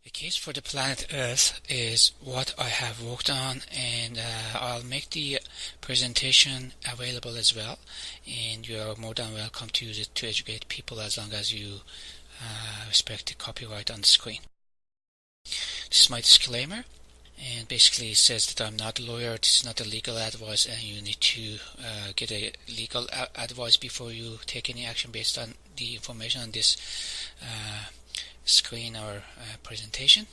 The case for the planet Earth is what I have worked on, and I'll make the presentation available as well, and you are more than welcome to use it to educate people as long as you respect the copyright on the screen. This is my disclaimer, and basically it says that I'm not a lawyer. This is not a legal advice, and you need to get a legal advice before you take any action based on the information on this screen or presentation.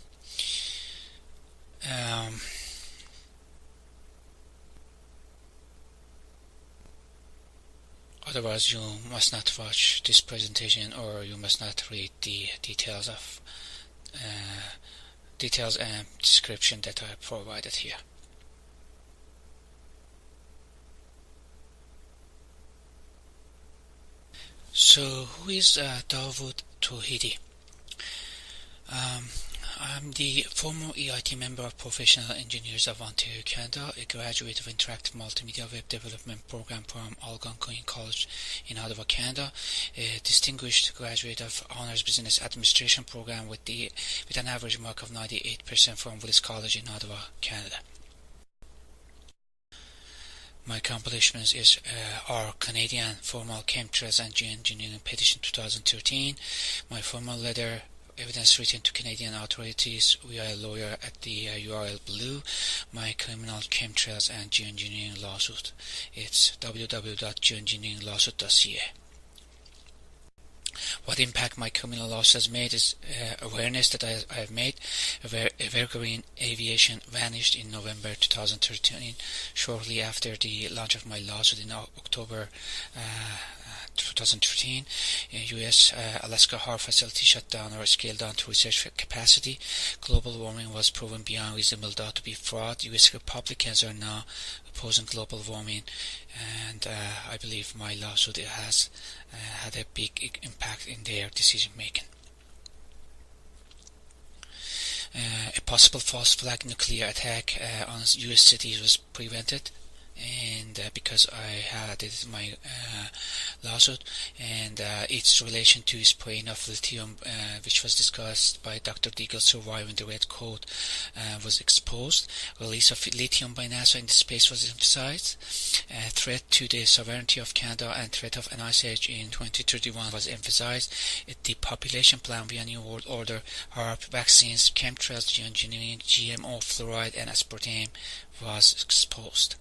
Otherwise you must not watch this presentation, or you must not read the details and description that I provided here. So who is Dawood Tawhidi? I'm the former EIT member of Professional Engineers of Ontario, Canada, a graduate of Interactive Multimedia Web Development Program from Algonquin College in Ottawa, Canada, a distinguished graduate of Honours Business Administration Program with an average mark of 98% from Willis College in Ottawa, Canada. My accomplishments is our Canadian Formal Chemtrails and Geoengineering Petition 2013, my formal letter evidence written to Canadian authorities via a lawyer at the URL below, my criminal chemtrails and geoengineering lawsuit. It's www.geoengineeringlawsuit.ca. What impact my criminal lawsuit has made is awareness that I have made. Evergreen Aviation vanished in November 2013, shortly after the launch of my lawsuit in October 2013. U.S. Alaska Harbor facility shut down or scaled down to research capacity. Global warming was proven beyond reasonable doubt to be fraud. U.S. Republicans are now opposing global warming, and I believe my lawsuit has had a big impact in their decision making. A possible false flag nuclear attack on U.S. cities was prevented, and because I had it in my lawsuit, and its relation to spraying of lithium, which was discussed by Dr. Deagle surviving the red coat, was exposed. Release of lithium by NASA into space was emphasized. Threat to the sovereignty of Canada and threat of an ice age in 2031 was emphasized. The population plan via New World Order, HARP, vaccines, chemtrails, geoengineering, GMO, fluoride, and aspartame was exposed.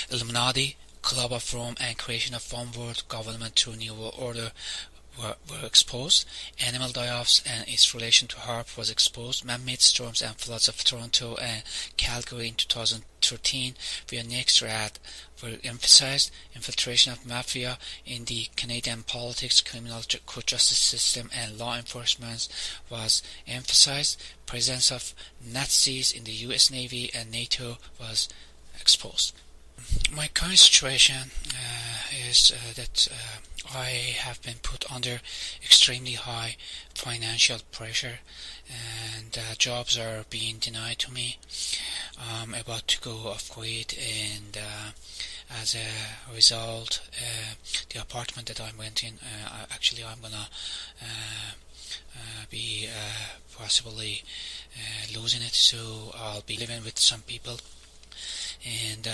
Illuminati, Club of Rome, and creation of one world government through New World Order were exposed. Animal die-offs and its relation to HARP was exposed. Man-made storms and floods of Toronto and Calgary in 2013 via NextRad were emphasized. Infiltration of mafia in the Canadian politics, criminal court justice system, and law enforcement was emphasized. Presence of Nazis in the U.S. Navy and NATO was exposed. My current situation is that I have been put under extremely high financial pressure, and jobs are being denied to me. I'm about to go off grid, and as a result, the apartment that I'm renting, I'm gonna be possibly losing it, so I'll be living with some people. And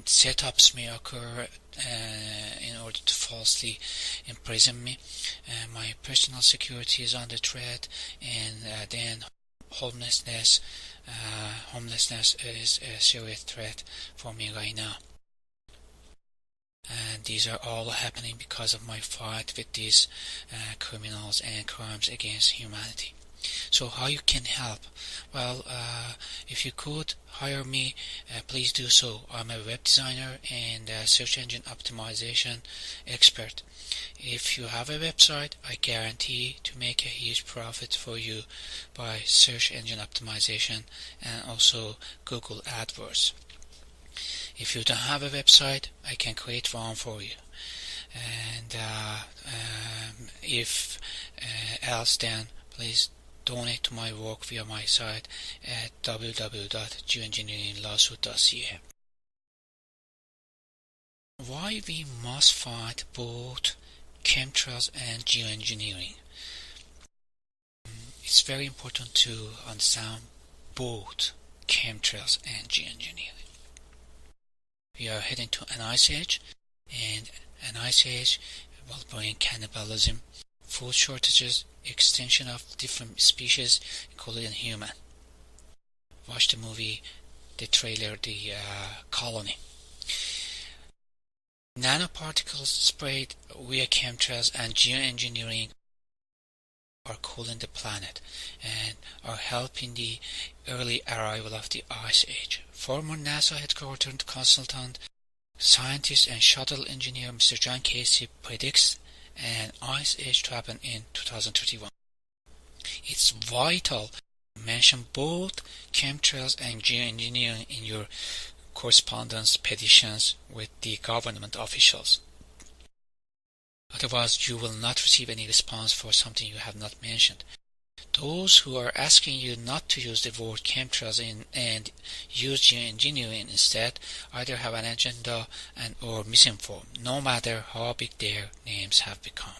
setups may occur in order to falsely imprison me. My personal security is under threat, and then homelessness is a serious threat for me right now. And these are all happening because of my fight with these criminals and crimes against humanity. So how you can help? Well, if you could hire me, please do so. I'm a web designer and a search engine optimization expert. If you have a website, I guarantee to make a huge profit for you by search engine optimization and also Google AdWords. If you don't have a website, I can create one for you. And if else, then please donate to my work via my site at www.geoengineeringlawsuit.ca. Why we must fight both chemtrails and geoengineering? it's very important to understand both chemtrails and geoengineering. We are heading to an ice age, and an ice age will bring cannibalism, food shortages, extinction of different species, including human. Watch the movie, the trailer, The Colony. Nanoparticles sprayed via chemtrails and geoengineering are cooling the planet and are helping the early arrival of the ice age. Former NASA headquarters consultant, scientist and shuttle engineer Mr. John Casey predicts an ice age to happen in 2031. It's vital to mention both chemtrails and geoengineering in your correspondence petitions with the government officials. Otherwise, you will not receive any response for something you have not mentioned. Those who are asking you not to use the word chemtrails and use geoengineering instead either have an agenda or misinformed, no matter how big their names have become.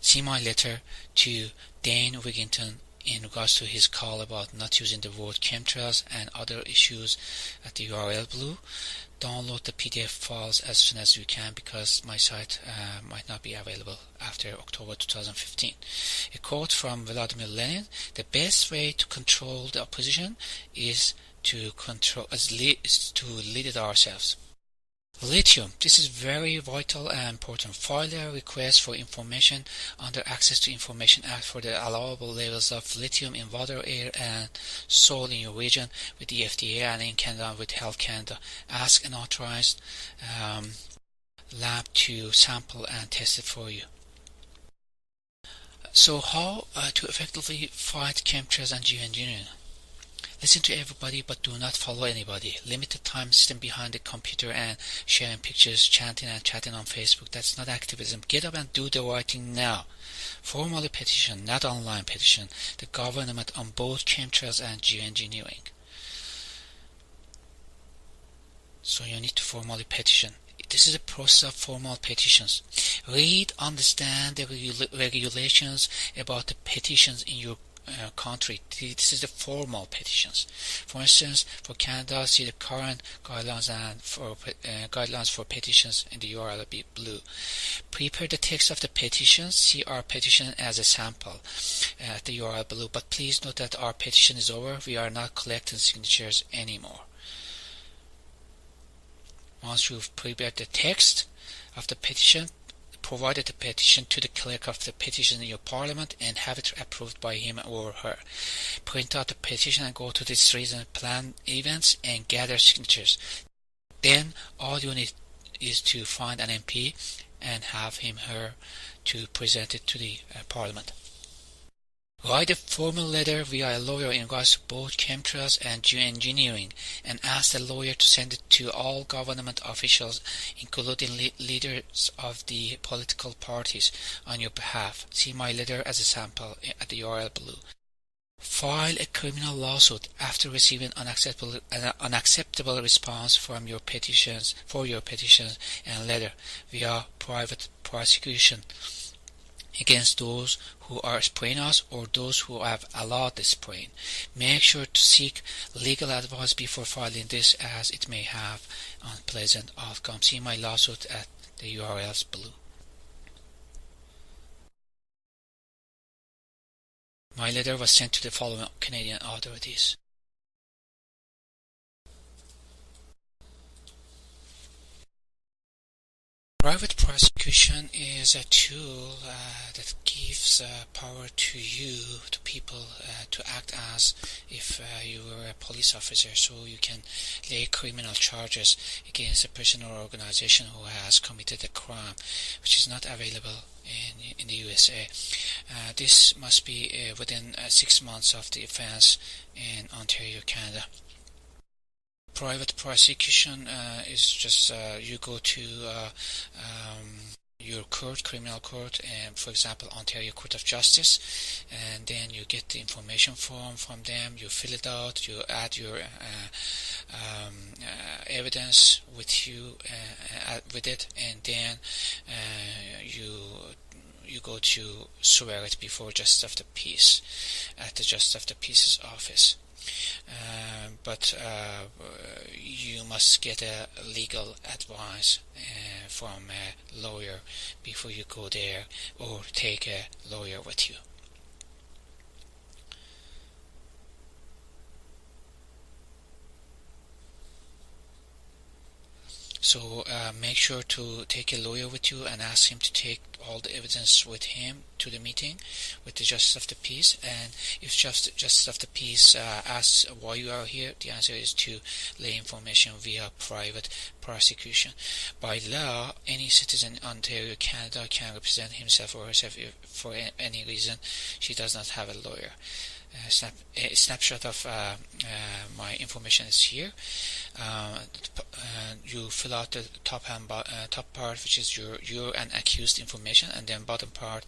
See my letter to Dane Wigington in regards to his call about not using the word chemtrails and other issues at the URL below. Download the PDF files as soon as you can because my site might not be available after October 2015. A quote from Vladimir Lenin: "The best way to control the opposition is to lead it ourselves." Lithium. This is very vital and important. File a request for information under Access to Information Act for the allowable levels of lithium in water, air, and soil in your region with the FDA and in Canada with Health Canada. Ask an authorized lab to sample and test it for you. So how to effectively fight chemtrails and geoengineering? Listen to everybody but do not follow anybody. Limit the time sitting behind the computer and sharing pictures, chanting and chatting on Facebook. That's not activism. Get up and do the right thing now. Formally petition, not online petition, the government on both chemtrails and geoengineering. So you need to formally petition. This is a process of formal petitions. Read, understand the regulations about the petitions in your country. This is the formal petitions. For instance, for Canada, see the current guidelines and guidelines for petitions in the URL below. Prepare the text of the petition. See our petition as a sample at the URL below. But please note that our petition is over. We are not collecting signatures anymore. Once you've prepared the text of the petition, provide the petition to the clerk of the petition in your parliament and have it approved by him or her. Print out the petition and go to the streets and plan events and gather signatures. Then all you need is to find an MP and have him or her to present it to the parliament. Write a formal letter via a lawyer in regards to both chemtrails and geoengineering and ask the lawyer to send it to all government officials, including leaders of the political parties, on your behalf. See my letter as a sample at the URL below. File a criminal lawsuit after receiving an unacceptable response from your petitions and letter via private prosecution against those who are spraying us or those who have allowed the spraying. Make sure to seek legal advice before filing this, as it may have unpleasant outcomes. See my lawsuit at the URLs below. My letter was sent to the following Canadian authorities: private prosecution is a tool that gives power to people, to act as if you were a police officer, so you can lay criminal charges against a person or organization who has committed a crime, which is not available in the USA. This must be within 6 months of the offense in Ontario, Canada. Private prosecution is just you go to your court, criminal court, and for example Ontario Court of Justice, and then you get the information form from them, you fill it out, you add your evidence with it, and then you you go to swear it before Justice of the Peace at the Justice of the Peace's office. But you must get a legal advice from a lawyer before you go there, or take a lawyer with you. So make sure to take a lawyer with you and ask him to take all the evidence with him to the meeting with the Justice of the Peace. And if Justice of the Peace asks why you are here, the answer is to lay information via private prosecution. By law, any citizen in Ontario, Canada can represent himself or herself if for any reason she does not have a lawyer. A snapshot of my information is here. You fill out the top part, which is your and accused information, and then bottom part,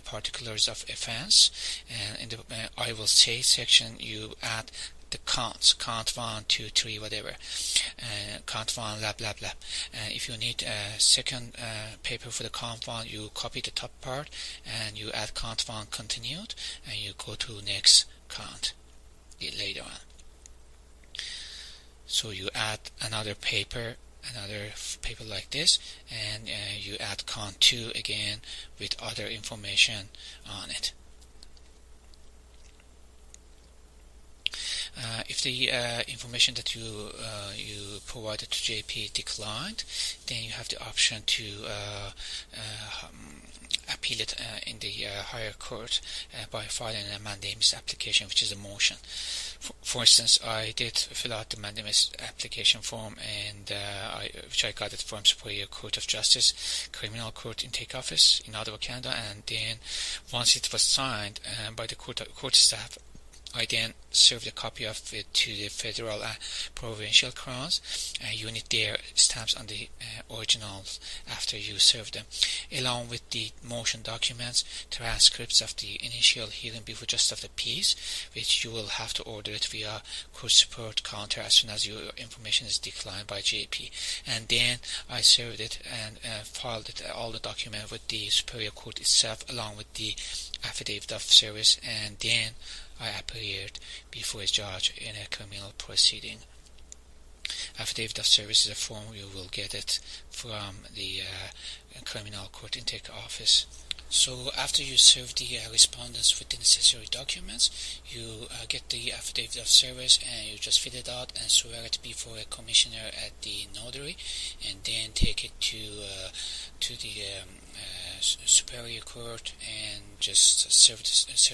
particulars of offense. And in the I will say section, you add the count 1, 2, 3, whatever, count 1, blah blah blah. If you need a second paper for the count 1, you copy the top part and you add count 1 continued, and you go to next count later on. So you add another paper like this, and you add count 2 again with other information on it. If the information that you provided to JP declined, then you have the option to appeal it in the higher court by filing a mandamus application, which is a motion. For instance, I did fill out the mandamus application form, and which I got it from Superior Court of Justice, Criminal Court Intake Office in Ottawa, Canada, and then once it was signed by the court staff, I then served a copy of it to the federal provincial crowns. You need their stamps on the originals after you serve them, along with the motion documents, transcripts of the initial hearing before Justice of the Peace, which you will have to order it via court support counter as soon as your information is declined by JP. And then I served it and filed it, all the document with the Superior Court itself, along with the affidavit of service, and then I appeared before a judge in a criminal proceeding. Affidavit of service is a form, you will get it from the criminal court intake office. So after you serve the respondents with the necessary documents, you get the affidavit of service, and you just fill it out and swear it before a commissioner at the notary, and then take it to the Superior Court and just serve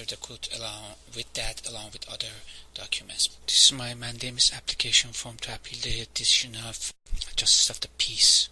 the court along with other documents. This is my mandamus application form to appeal the decision of Justice of the Peace.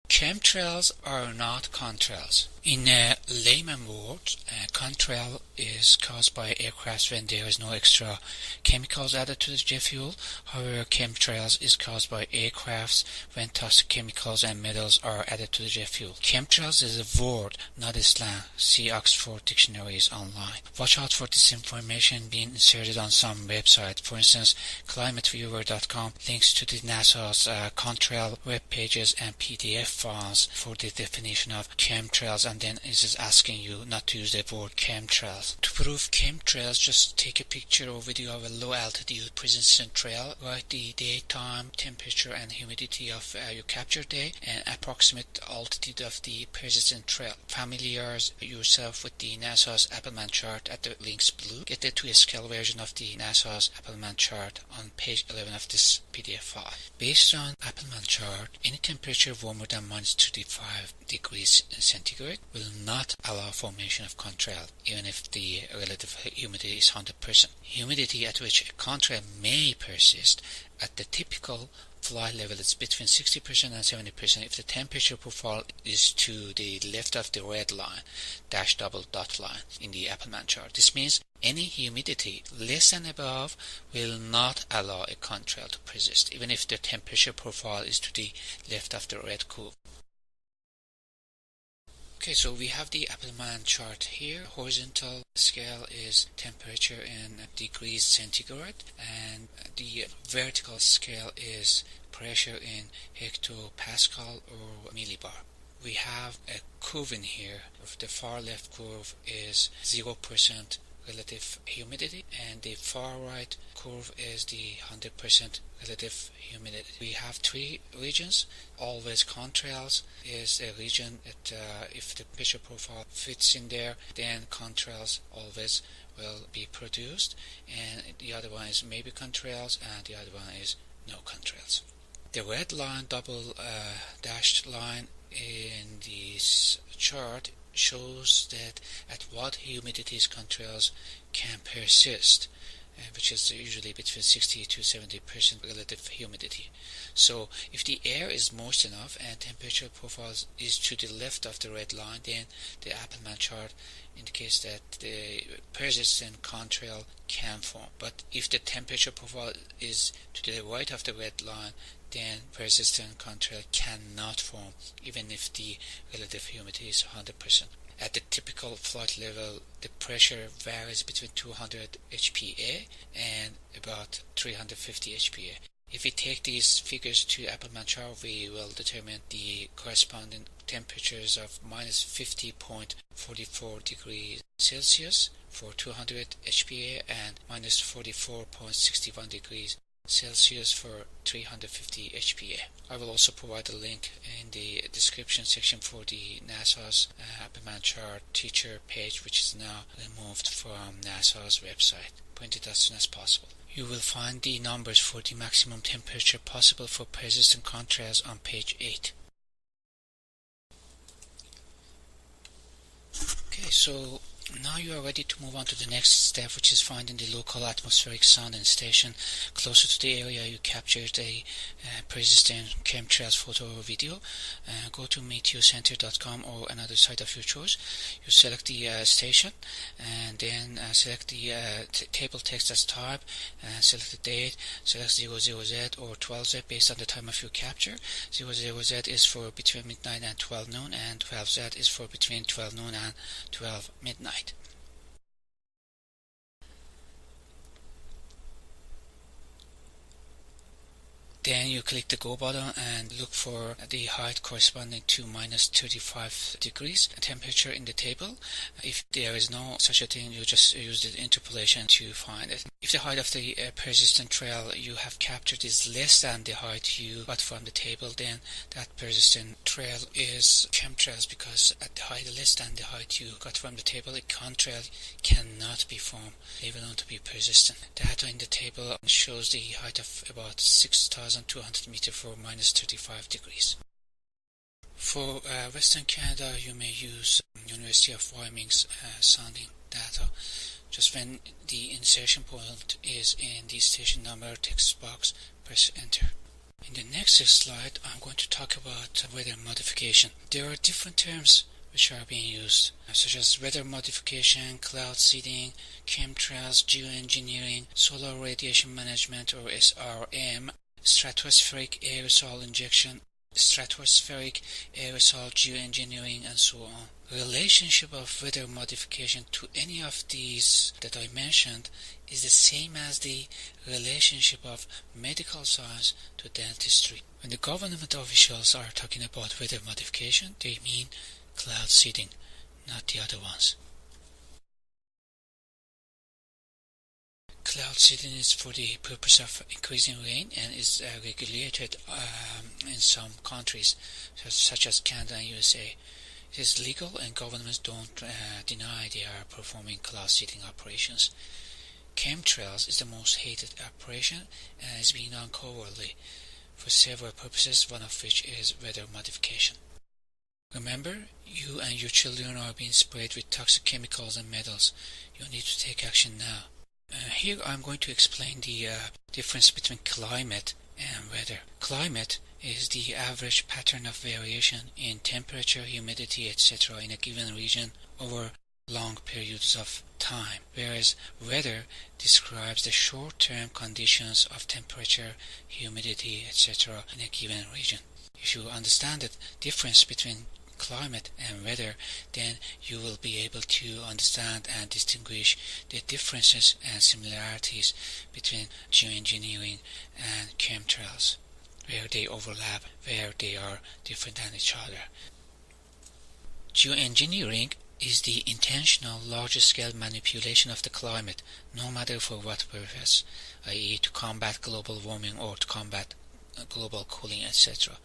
Chemtrails are not contrails. In layman words, contrail is caused by aircraft when there is no extra chemicals added to the jet fuel. However, chemtrails is caused by aircrafts when toxic chemicals and metals are added to the jet fuel. Chemtrails is a word, not a slang. See Oxford dictionaries online. Watch out for this information being inserted on some website. For instance, climateviewer.com links to the NASA's contrail web pages and PDF files for the definition of chemtrails, and then it is asking you not to use the word chemtrails. To prove chemtrails, just take a picture or video of a low altitude persistent trail, write the date, time, temperature and humidity of your capture day, and approximate altitude of the persistent trail. Familiarize yourself with the NASA's Appleman chart at the links below. Get the 2-scale version of the NASA's Appleman chart on page 11 of this PDF file. Based on Appleman chart, any temperature warmer than minus 35 degrees centigrade will not allow formation of contrail, even if the relative humidity is 100%. Humidity at which a contrail may persist at the typical flight level is between 60% and 70% if the temperature profile is to the left of the red line, dash double dot line in the Appleman chart. This means any humidity less than above will not allow a contrail to persist, even if the temperature profile is to the left of the red curve. Okay, so we have the Appleman chart here. Horizontal scale is temperature in degrees centigrade, and the vertical scale is pressure in hectopascal or millibar. we have a curve in here. The far left curve is 0% relative humidity, and the far right curve is the 100% relative humidity. We have three regions. Always contrails is a region that if the temperature profile fits in there, then contrails always will be produced, and the other one is maybe contrails, and the other one is no contrails. The red line, double dashed line in this chart shows that at what humidities contrails can persist, which is usually between 60 to 70% relative humidity. So if the air is moist enough and temperature profile is to the left of the red line, then the Appleman chart indicates that the persistent contrail can form. But if the temperature profile is to the right of the red line, then persistent contrail cannot form, even if the relative humidity is 100%. At the typical flight level, the pressure varies between 200 HPA and about 350 HPA. If we take these figures to Appleman chart, we will determine the corresponding temperatures of minus 50.44 degrees Celsius for 200 HPA and minus 44.61 degrees Celsius for 350 HPA. I will also provide a link in the description section for the NASA's Appleman chart teacher page, which is now removed from NASA's website. Print it as soon as possible. You will find the numbers for the maximum temperature possible for persistent contrails on page 8. Okay, so now you are ready to move on to the next step, which is finding the local atmospheric sounding station closer to the area you captured a persistent chemtrails photo or video. Go to meteocenter.com or another site of your choice. You select the station and then select the table text as type, select the date, select 00Z or 12Z based on the time of your capture. 00Z is for between midnight and 12 noon, and 12Z is for between 12 noon and 12 midnight. Then you click the go button and look for the height corresponding to minus 35 degrees temperature in the table. If there is no such a thing, you just use the interpolation to find it. If the height of the persistent trail you have captured is less than the height you got from the table, then that persistent trail is chemtrails, because at the height less than the height you got from the table, a contrail cannot be formed. They will not be persistent. Data in the table shows the height of about 6,200 meters for minus 35 degrees. For Western Canada, you may use University of Wyoming's sounding data. Just when the insertion point is in the station number text box, press enter. In the next slide, I'm going to talk about weather modification. There are different terms which are being used, such as weather modification, cloud seeding, chemtrails, geoengineering, solar radiation management or SRM, stratospheric aerosol injection, stratospheric aerosol geoengineering, and so on. Relationship of weather modification to any of these that I mentioned is the same as the relationship of medical science to dentistry. When the government officials are talking about weather modification, they mean cloud seeding, not the other ones. Cloud seeding is for the purpose of increasing rain and is regulated in some countries, such as Canada and USA. It is legal and governments don't deny they are performing cloud seeding operations. Chemtrails is the most hated operation and is being done covertly for several purposes, one of which is weather modification. Remember, you and your children are being sprayed with toxic chemicals and metals. You need to take action now. Here I'm going to explain the difference between climate and weather. Climate is the average pattern of variation in temperature, humidity, etc. in a given region over long periods of time, whereas weather describes the short-term conditions of temperature, humidity, etc. in a given region. If you understand the difference between climate and weather, then you will be able to understand and distinguish the differences and similarities between geoengineering and chemtrails, where they overlap, where they are different than each other. Geoengineering is the intentional large-scale manipulation of the climate, no matter for what purpose, i.e. to combat global warming or to combat global cooling, etc.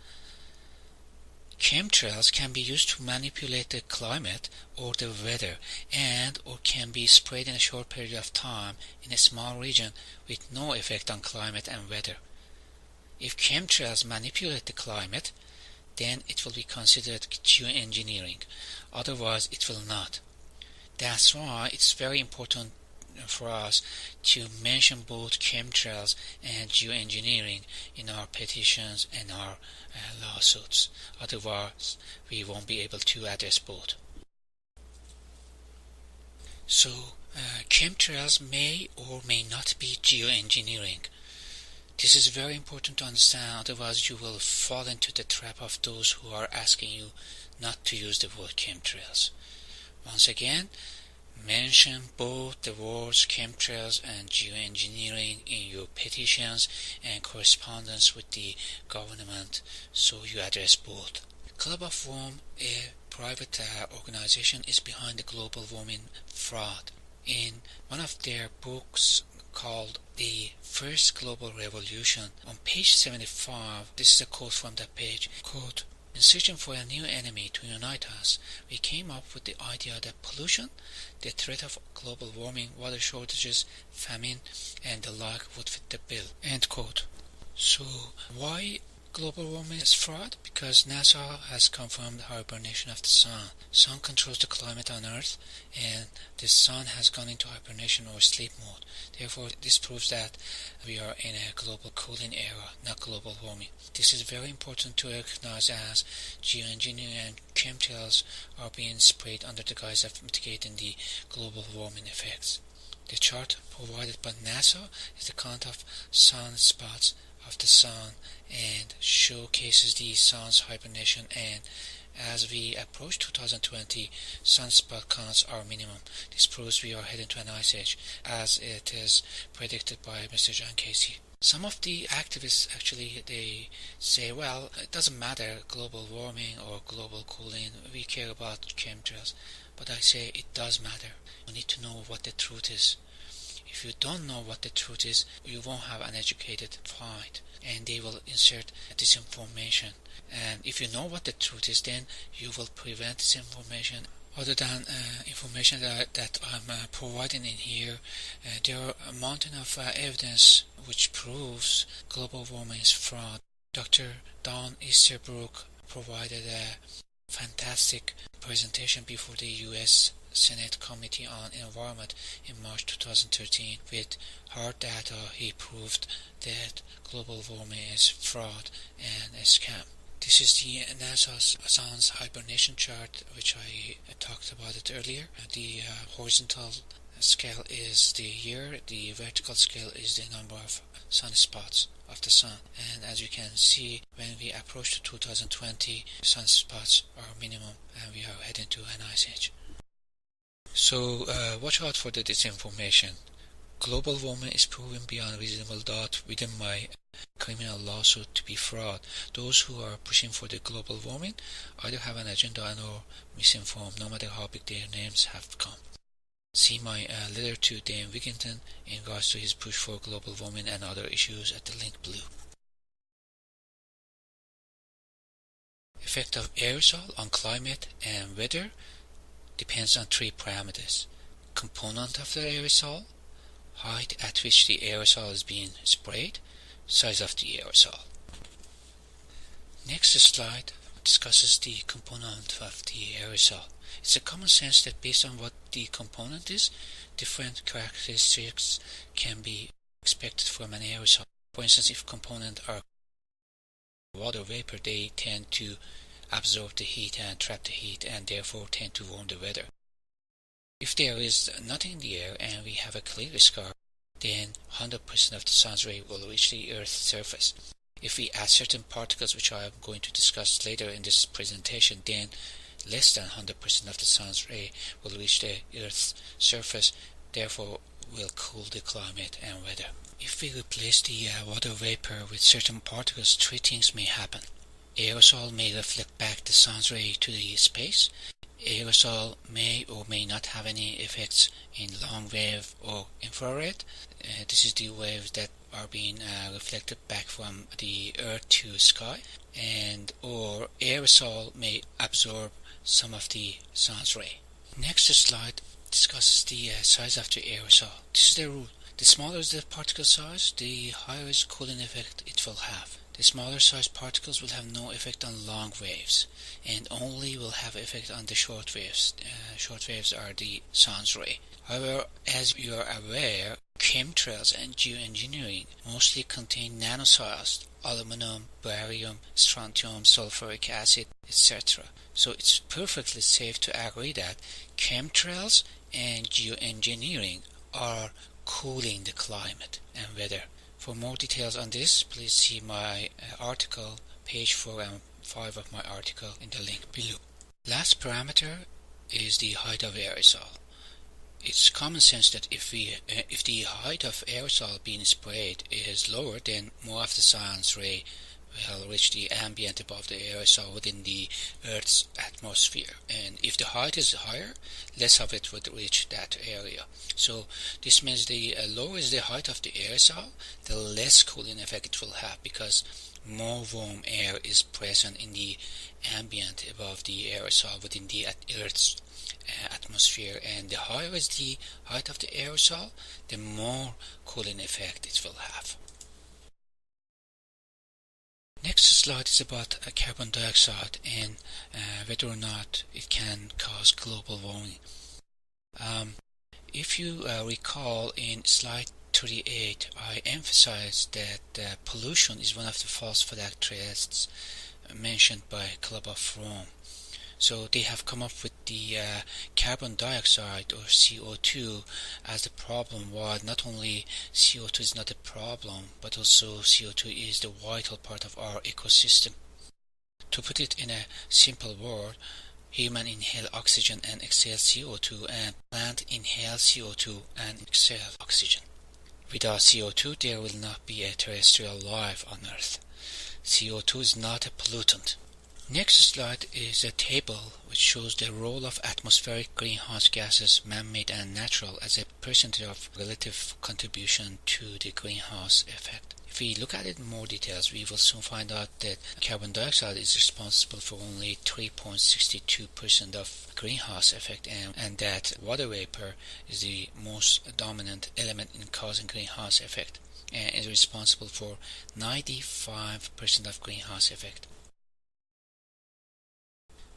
Chemtrails can be used to manipulate the climate or the weather and or can be sprayed in a short period of time in a small region with no effect on climate and weather. If chemtrails manipulate the climate, then it will be considered geoengineering, otherwise it will not. That's why it's very important for us to mention both chemtrails and geoengineering in our petitions and our lawsuits. Otherwise, we won't be able to address both. So, chemtrails may or may not be geoengineering. This is very important to understand, otherwise you will fall into the trap of those who are asking you not to use the word chemtrails. Once again, mention both the words chemtrails and geoengineering in your petitions and correspondence with the government so you address both. Club of Rome, a private organization, is behind the global warming fraud. In one of their books called The First Global Revolution, on page 75, this is a quote from that page, quote, "In searching for a new enemy to unite us, we came up with the idea that pollution, the threat of global warming, water shortages, famine, and the like would fit the bill." End quote. So, why global warming is fraud? Because NASA has confirmed hibernation of the sun. Sun controls the climate on Earth, and the sun has gone into hibernation or sleep mode. Therefore, this proves that we are in a global cooling era, not global warming. This is very important to recognize, as geoengineering and chemtrails are being sprayed under the guise of mitigating the global warming effects. The chart provided by NASA is the count of sunspots of the sun and showcases the sun's hibernation, and as we approach 2020, sunspot counts are minimum. This proves we are heading to an ice age, as it is predicted by Mr. John Casey. Some of the activists actually, they say, well, it doesn't matter, global warming or global cooling, we care about chemtrails. But I say it does matter. You need to know what the truth is. If you don't know what the truth is, you won't have an educated fight, and they will insert disinformation. And if you know what the truth is, then you will prevent disinformation. Other than information that I'm providing in here, there are a mountain of evidence which proves global warming is fraud. Dr. Dawn Easterbrook provided a fantastic presentation before the U.S. Senate Committee on Environment in March 2013. With hard data, he proved that global warming is fraud and a scam. This is the NASA's sun's hibernation chart, which I talked about it earlier. The horizontal scale is the year, the vertical scale is the number of sunspots of the sun, and as you can see, when we approach to 2020, sunspots are minimum and we are heading to an ice age. So watch out for the disinformation. Global warming is proven beyond reasonable doubt within my criminal lawsuit to be fraud. Those who are pushing for the global warming either have an agenda or misinformed, no matter how big their names have become. See my letter to Dan Wigington in regards to his push for global warming and other issues at the link below. Effect of aerosol on climate and weather depends on three parameters: component of the aerosol, height at which the aerosol is being sprayed, size of the aerosol. Next slide discusses the component of the aerosol. It's a common sense that based on what the component is, different characteristics can be expected from an aerosol. For instance, if components are water vapor, they tend to absorb the heat and trap the heat and therefore tend to warm the weather. If there is nothing in the air and we have a clear sky, then 100% of the sun's ray will reach the Earth's surface. If we add certain particles, which I am going to discuss later in this presentation, then less than 100% of the sun's ray will reach the Earth's surface, therefore will cool the climate and weather. If we replace the water vapor with certain particles, three things may happen. Aerosol may reflect back the sun's ray to the space, Aerosol may or may not have any effects in long wave or infrared. This is the waves that are being reflected back from the earth to sky, and or aerosol may absorb some of the sun's ray. Next slide discusses the size of the aerosol. This is the rule. The smaller is the particle size, the higher is cooling effect it will have. The smaller sized particles will have no effect on long waves and only will have effect on the short waves. Short waves are the sun's ray. However, as you are aware, chemtrails and geoengineering mostly contain nanosized aluminum, barium, strontium, sulfuric acid, etc. So it's perfectly safe to agree that chemtrails and geoengineering are cooling the climate and weather. For more details on this, please see my article, page 4 and 5 of my article in the link below. Last parameter is the height of aerosol. It's common sense that if the height of aerosol being sprayed is lower, then more of the sun's ray will reach the ambient above the aerosol within the Earth's atmosphere, and if the height is higher, less of it would reach that area. So this means the lower is the height of the aerosol, the less cooling effect it will have, because more warm air is present in the ambient above the aerosol within the Earth's atmosphere, and the higher is the height of the aerosol, the more cooling effect it will have. Next slide is about carbon dioxide and whether or not it can cause global warming. If you recall in slide 38, I emphasized that pollution is one of the false flag tests mentioned by Club of Rome. So they have come up with the carbon dioxide or CO2 as the problem, while not only CO2 is not a problem, but also CO2 is the vital part of our ecosystem. To put it in a simple word, human inhale oxygen and exhale CO2, and plant inhale CO2 and exhale oxygen. Without CO2 there will not be a terrestrial life on Earth. CO2 is not a pollutant. Next slide is a table which shows the role of atmospheric greenhouse gases, man-made and natural, as a percentage of relative contribution to the greenhouse effect. If we look at it in more details, we will soon find out that carbon dioxide is responsible for only 3.62% of greenhouse effect, and that water vapor is the most dominant element in causing greenhouse effect and is responsible for 95% of greenhouse effect.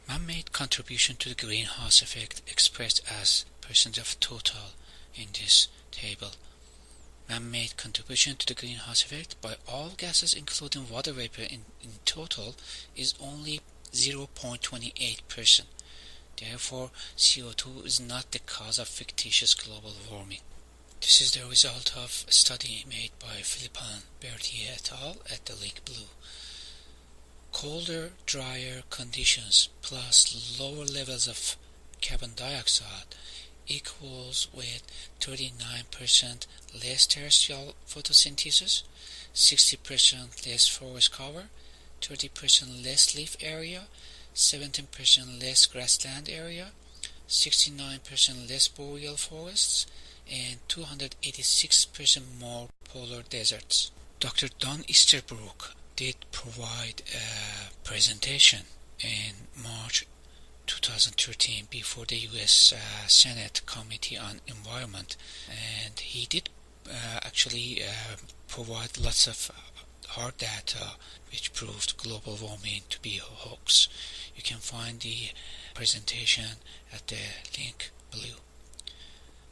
Man-made contribution to the greenhouse effect expressed as percent of total in this table. Man-made contribution to the greenhouse effect by all gases including water vapor in total is only 0.28%. Therefore, CO2 is not the cause of fictitious global warming. This is the result of a study made by Philippon Berthier et al. At the link below. Colder, drier conditions plus lower levels of carbon dioxide equals with 39% less terrestrial photosynthesis, 60% less forest cover, 30% less leaf area, 17% less grassland area, 69% less boreal forests, and 286% more polar deserts. Dr. Don Easterbrook did provide a presentation in March 2013 before the U.S. Senate Committee on Environment, and he did actually provide lots of hard data which proved global warming to be a hoax. You can find the presentation at the link below.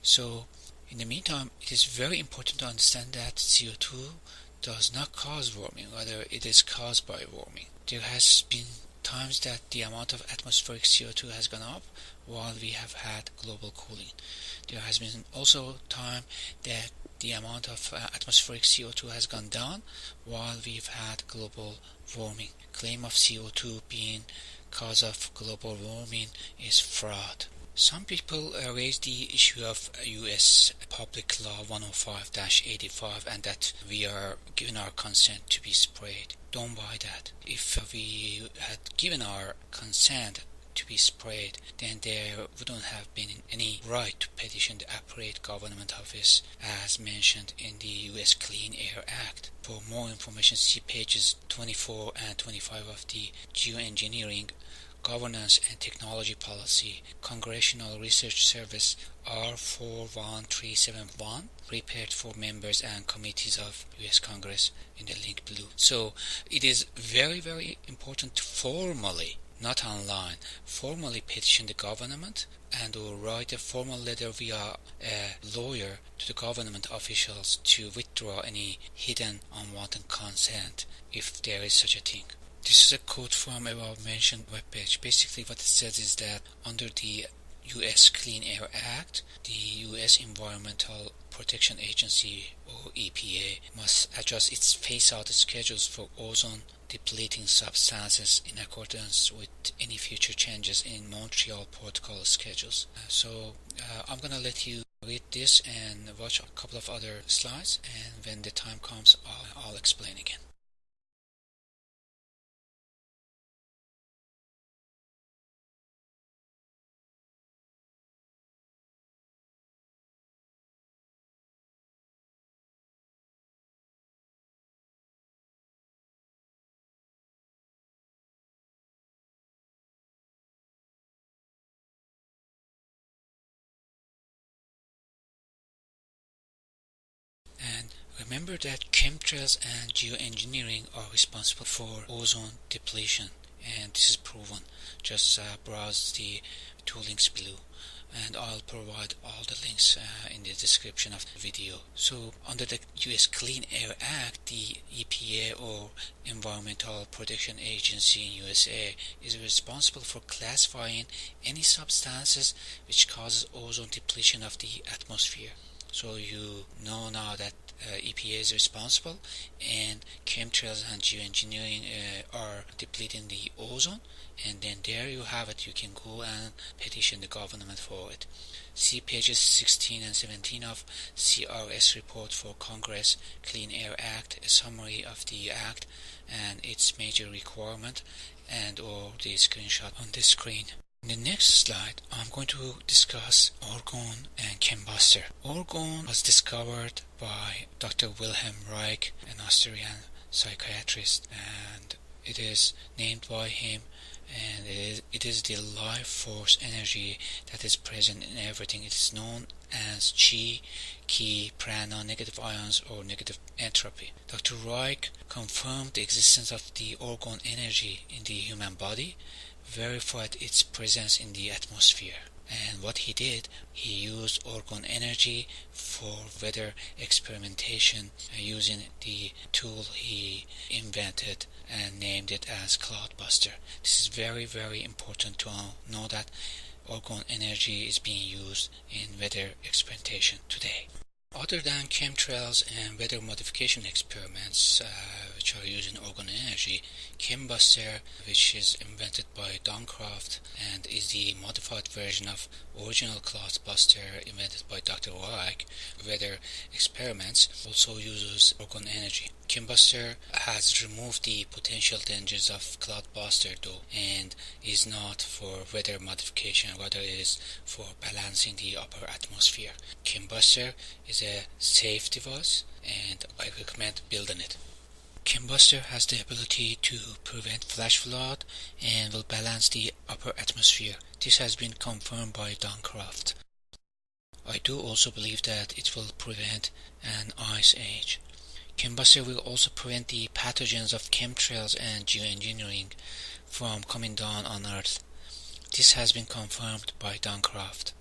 So in the meantime, it is very important to understand that CO2 does not cause warming, rather it is caused by warming. There has been times that the amount of atmospheric CO2 has gone up while we have had global cooling. There has been also time that the amount of atmospheric CO2 has gone down while we've had global warming. Claim of CO2 being cause of global warming is fraud. Some people raise the issue of U.S. Public Law 105-85 and that we are giving our consent to be sprayed. Don't buy that. If we had given our consent to be sprayed, then there wouldn't have been any right to petition the appropriate government office as mentioned in the U.S. Clean Air Act. For more information, see pages 24 and 25 of the Geoengineering Governance and Technology Policy, Congressional Research Service R41371, prepared for members and committees of U.S. Congress in the link below. So it is very, very important to formally, not online, formally petition the government and or write a formal letter via a lawyer to the government officials to withdraw any hidden unwanted consent if there is such a thing. This is a quote from above mentioned webpage. Basically what it says is that under the U.S. Clean Air Act, the U.S. Environmental Protection Agency or EPA must adjust its phase-out schedules for ozone depleting substances in accordance with any future changes in Montreal Protocol schedules. I'm gonna let you read this and watch a couple of other slides, and when the time comes I'll explain again. And remember that chemtrails and geoengineering are responsible for ozone depletion, and this is proven. Just browse the two links below, and I'll provide all the links in the description of the video. So under the US Clean Air Act, the EPA or Environmental Protection Agency in USA is responsible for classifying any substances which causes ozone depletion of the atmosphere. So you know now that EPA is responsible, and chemtrails and geoengineering are depleting the ozone, and then there you have it. You can go and petition the government for it. See pages 16 and 17 of CRS report for Congress Clean Air Act, a summary of the act and its major requirement, and or the screenshot on the screen. In the next slide, I'm going to discuss argon and chembuster. Argon was discovered by Dr. Wilhelm Reich, an Austrian psychiatrist, and it is named by him, and it is the life force energy that is present in everything. It is known as Chi, Ki, Prana, negative ions, or negative entropy. Dr. Reich confirmed the existence of the argon energy in the human body, verified its presence in the atmosphere. And what he did, he used argon energy for weather experimentation using the tool he invented and named it as Cloudbuster. This is very, very important to know that argon energy is being used in weather experimentation today. Other than chemtrails and weather modification experiments which are using argon energy, chembuster, which is invented by Duncroft and is the modified version of original Cloudbuster invented by Dr. Reich, weather experiments, also uses argon energy. Chembuster has removed the potential dangers of Cloudbuster though, and is not for weather modification, rather it is for balancing the upper atmosphere. Chembuster is a safe device, and I recommend building it. Chembuster has the ability to prevent flash flood and will balance the upper atmosphere. This has been confirmed by Duncroft. I do also believe that it will prevent an ice age. Chembuster will also prevent the pathogens of chemtrails and geoengineering from coming down on Earth. This has been confirmed by Duncroft.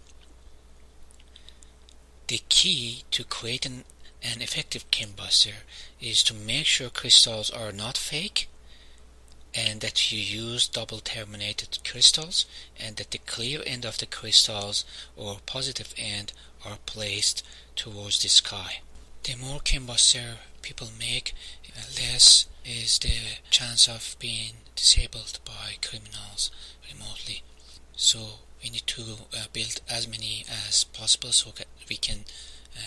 The key to creating an effective chembuster is to make sure crystals are not fake, and that you use double terminated crystals, and that the clear end of the crystals or positive end are placed towards the sky. The more chembuster people make, less is the chance of being disabled by criminals remotely. So we need to build as many as possible so that we can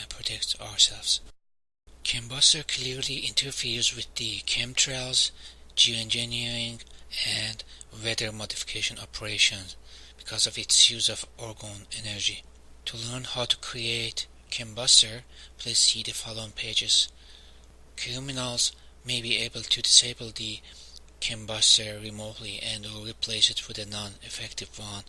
protect ourselves. Chembuster clearly interferes with the chemtrails, geoengineering, and weather modification operations because of its use of argon energy. To learn how to create combustor, please see the following pages. Criminals may be able to disable the combustor remotely and or replace it with a non-effective one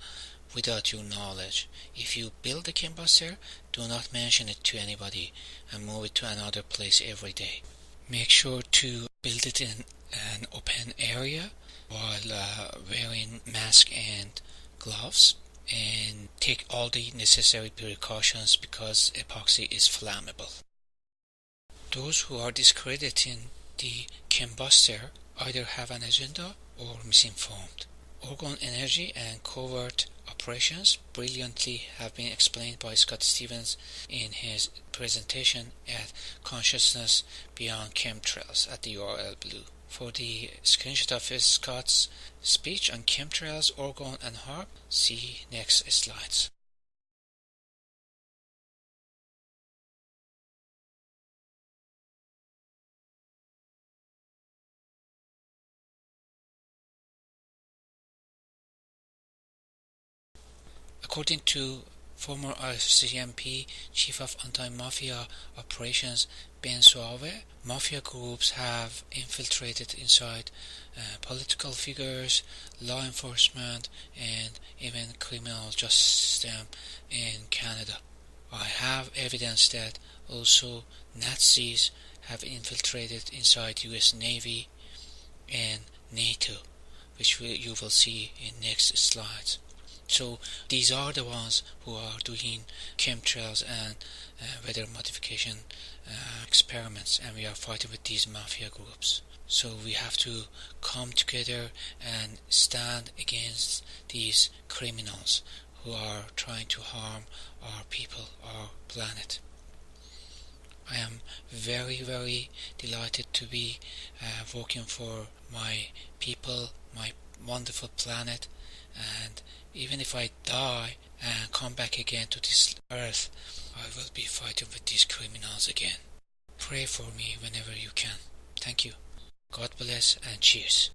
without your knowledge. If you build a combustor, do not mention it to anybody and move it to another place every day. Make sure to build it in an open area while wearing mask and gloves, and take all the necessary precautions because epoxy is flammable. Those who are discrediting the combustor either have an agenda or misinformed. Argon energy and covert operations brilliantly have been explained by Scott Stevens in his presentation at Consciousness Beyond Chemtrails at the URL below. For the screenshot of Scott's speech on chemtrails, argon and HARP, see next slides. According to former RCMP Chief of Anti-Mafia Operations Ben Suave, mafia groups have infiltrated inside political figures, law enforcement, and even criminal justice system in Canada. I have evidence that also Nazis have infiltrated inside US Navy and NATO, which you will see in next slides. So these are the ones who are doing chemtrails and weather modification experiments, and we are fighting with these mafia groups. So we have to come together and stand against these criminals who are trying to harm our people, our planet. I am very, very delighted to be working for my people, my wonderful planet, and even if I die and come back again to this earth, I will be fighting with these criminals again. Pray for me whenever you can. Thank you. God bless and cheers.